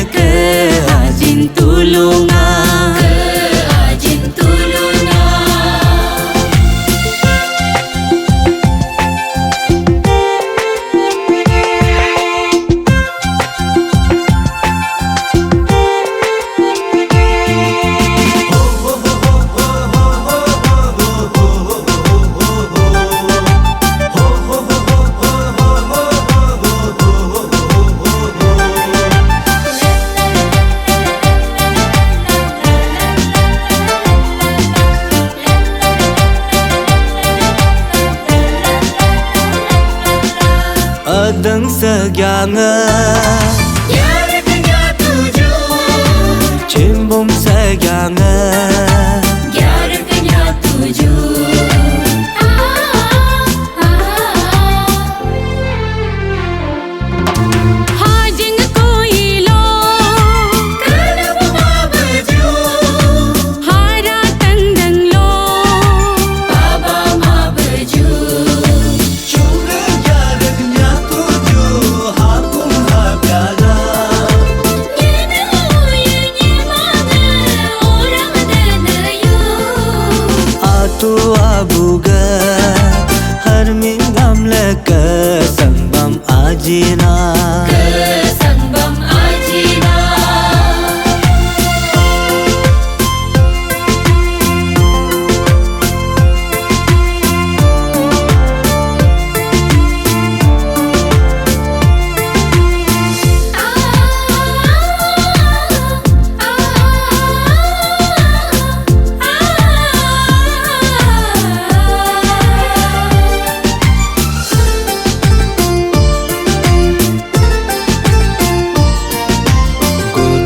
ke ajin tulunga. Adang segianga Yaraknya tujuh Cimbom segianga Yaraknya tujuh Hajing koilo Kalau mau baju Hara tandang lo Baba mau baju Cuma jaraknya tujuh Hakung habjala Atu abuga Har minggam leka Sangbam ajina Sangbam ajina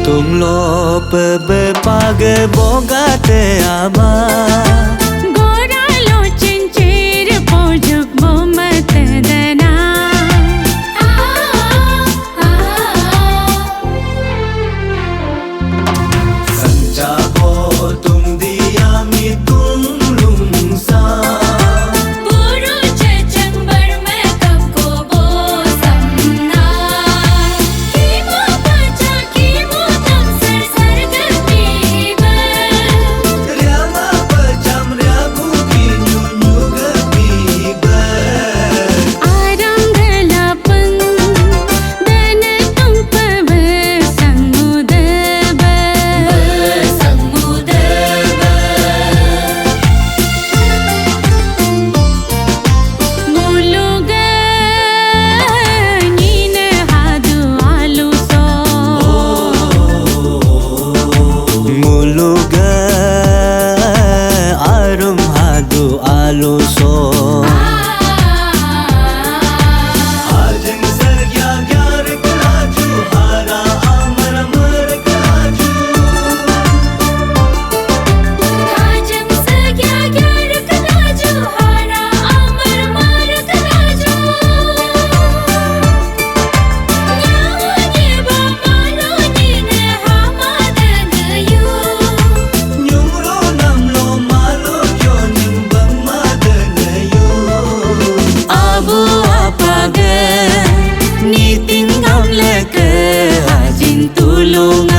Tung lo pebe page boga te ama Gora lo cincir pojok bomat dana Sanjabo tung diami tung lungsa Buru ceceng bermakeup kobo samna Kimo baca kimo tamsar sarga tiba Riama pecam riabu kinyunyu gebiba Arang gelapeng dana tumpa besang mudaba Muluga nina hadu aluso Muluga arum hadu aluso Ajeng sergya gyar kelaju hara amar amar kelaju Tajam segya gyar kelaju hara amar mar kelaju Nyawa ba malo nina hamad gayu Nyumro namlo malo jonim bangmadanayo Abu apaga ni tinggam leke ajin tulung